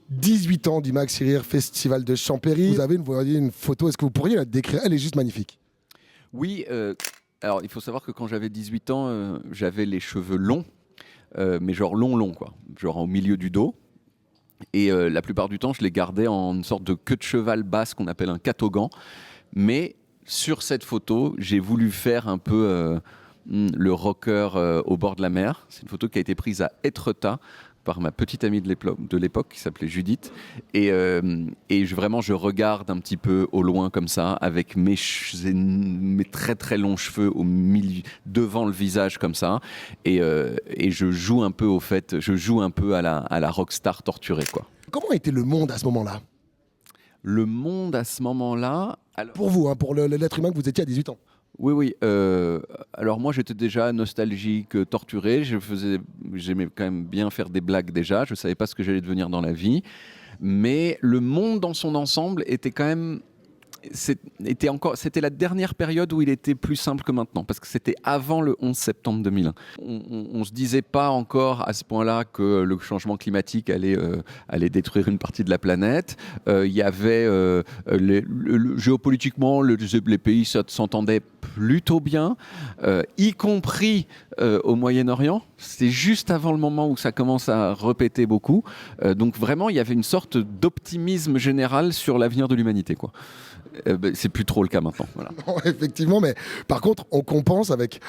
18 ans du Maxi Rire Festival de Champéry. Vous voyez une photo, est-ce que vous pourriez la décrire? Elle est juste magnifique. Oui, alors il faut savoir que quand j'avais 18 ans, j'avais les cheveux longs, mais genre long, quoi. Genre au milieu du dos. Et la plupart du temps, je les gardais en une sorte de queue de cheval basse qu'on appelle un catogan. Mais sur cette photo, j'ai voulu faire un peu le rocker au bord de la mer. C'est une photo qui a été prise à Étretat par ma petite amie de l'époque qui s'appelait Judith. Vraiment, je regarde un petit peu au loin comme ça, avec mes très très longs cheveux au milieu, devant le visage comme ça. Et je joue un peu à la rockstar torturée, quoi. Comment était le monde à ce moment-là? Le monde à ce moment-là... Alors... Pour vous, pour l'être humain que vous étiez à 18 ans. Oui. Alors moi, j'étais déjà nostalgique, torturé. J'aimais quand même bien faire des blagues déjà. Je ne savais pas ce que j'allais devenir dans la vie. Mais le monde dans son ensemble était quand même... C'était la dernière période où il était plus simple que maintenant, parce que c'était avant le 11 septembre 2001. On se disait pas encore à ce point-là que le changement climatique allait détruire une partie de la planète. Il y avait géopolitiquement, les pays s'entendaient plutôt bien, y compris au Moyen-Orient. C'était juste avant le moment où ça commence à répéter beaucoup. Donc vraiment, il y avait une sorte d'optimisme général sur l'avenir de l'humanité, quoi. C'est plus trop le cas maintenant. Voilà. Non, effectivement, mais par contre, on compense avec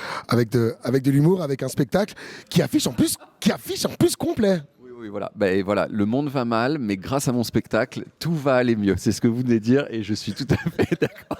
de l'humour, avec un spectacle qui affiche en plus complet. Oui, voilà. Voilà. Le monde va mal, mais grâce à mon spectacle, tout va aller mieux. C'est ce que vous venez de dire et je suis tout à fait d'accord.